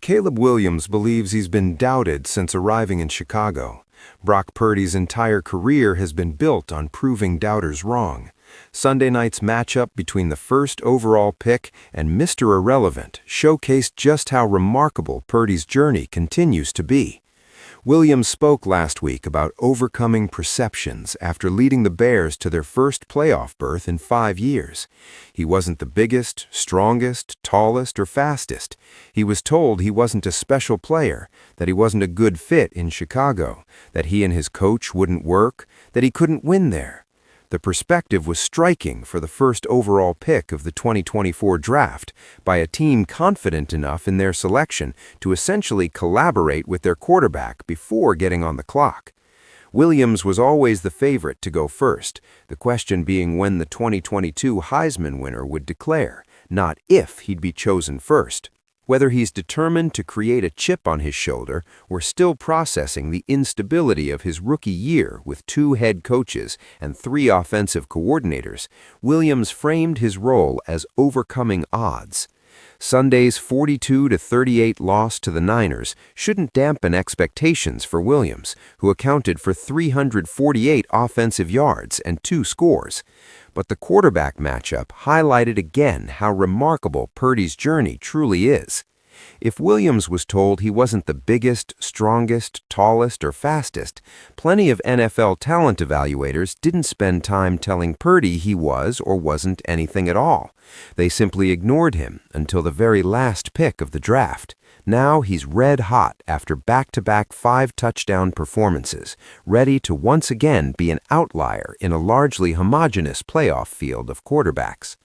Caleb Williams believes he's been doubted since arriving in Chicago. Brock Purdy's entire career has been built on proving doubters wrong. Sunday night's matchup between the first overall pick and Mr. Irrelevant showcased just how remarkable Purdy's journey continues to be. Williams spoke last week about overcoming perceptions after leading the Bears to their first playoff berth in 5 years. He wasn't the biggest, strongest, tallest, or fastest. He was told he wasn't a special player, that he wasn't a good fit in Chicago, that he and his coach wouldn't work, that he couldn't win there. The perspective was striking for the first overall pick of the 2024 draft by a team confident enough in their selection to essentially collaborate with their quarterback before getting on the clock. Williams was always the favorite to go first, the question being when the 2022 Heisman winner would declare, not if he'd be chosen first. Whether he's determined to create a chip on his shoulder or still processing the instability of his rookie year with 2 head coaches and 3 offensive coordinators, Williams framed his role as overcoming odds. Sunday's 42-38 loss to the Niners shouldn't dampen expectations for Williams, who accounted for 348 offensive yards and 2 scores. But the quarterback matchup highlighted again how remarkable Purdy's journey truly is. If Williams was told he wasn't the biggest, strongest, tallest, or fastest, plenty of NFL talent evaluators didn't spend time telling Purdy he was or wasn't anything at all. They simply ignored him until the very last pick of the draft. Now he's red hot after back-to-back 5-touchdown performances, ready to once again be an outlier in a largely homogeneous playoff field of quarterbacks.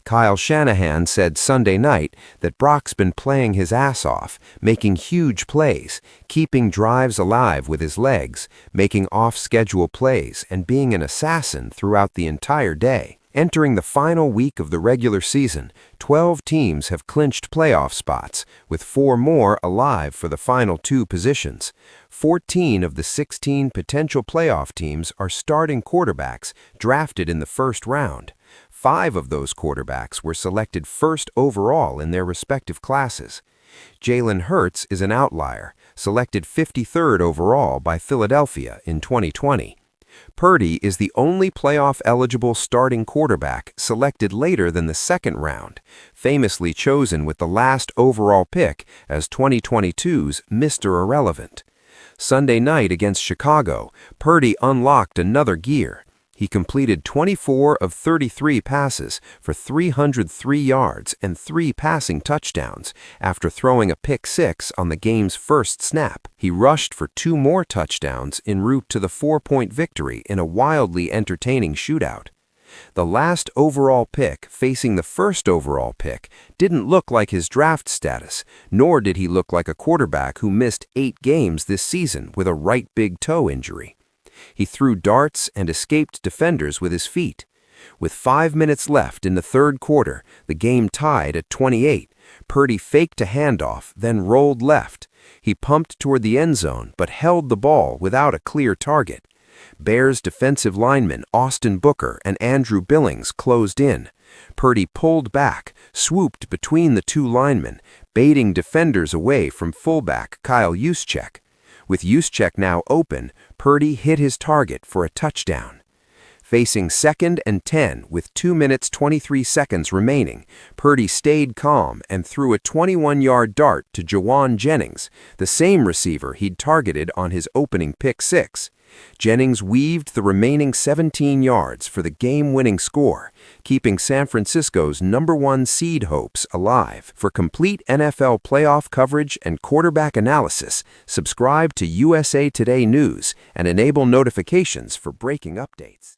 Kyle Shanahan said Sunday night that Brock's been playing his ass off, making huge plays, keeping drives alive with his legs, making off-schedule plays, and being an assassin throughout the entire day. Entering the final week of the regular season, 12 teams have clinched playoff spots, with 4 more alive for the final 2 positions. 14 of the 16 potential playoff teams are starting quarterbacks drafted in the first round. 5 of those quarterbacks were selected first overall in their respective classes. Jalen Hurts is an outlier, selected 53rd overall by Philadelphia in 2020. Purdy is the only playoff-eligible starting quarterback selected later than the second round, famously chosen with the last overall pick as 2022's Mr. Irrelevant. Sunday night against Chicago, Purdy unlocked another gear. He completed 24 of 33 passes for 303 yards and 3 passing touchdowns after throwing a pick-6 on the game's first snap. He rushed for 2 more touchdowns en route to the 4-point victory in a wildly entertaining shootout. The last overall pick facing the first overall pick didn't look like his draft status, nor did he look like a quarterback who missed 8 games this season with a right big toe injury. He threw darts and escaped defenders with his feet. With 5 minutes left in the third quarter, the game tied at 28. Purdy faked a handoff, then rolled left. He pumped toward the end zone but held the ball without a clear target. Bears defensive linemen Austin Booker and Andrew Billings closed in. Purdy pulled back, swooped between the 2 linemen, baiting defenders away from fullback Kyle Juszczyk. With Juszczyk now open, Purdy hit his target for a touchdown. Facing 2nd and 10 with 2 minutes 23 seconds remaining, Purdy stayed calm and threw a 21-yard dart to Jawan Jennings, the same receiver he'd targeted on his opening pick-6. Jennings weaved the remaining 17 yards for the game-winning score, keeping San Francisco's #1 seed hopes alive. For complete NFL playoff coverage and quarterback analysis, subscribe to USA Today News and enable notifications for breaking updates.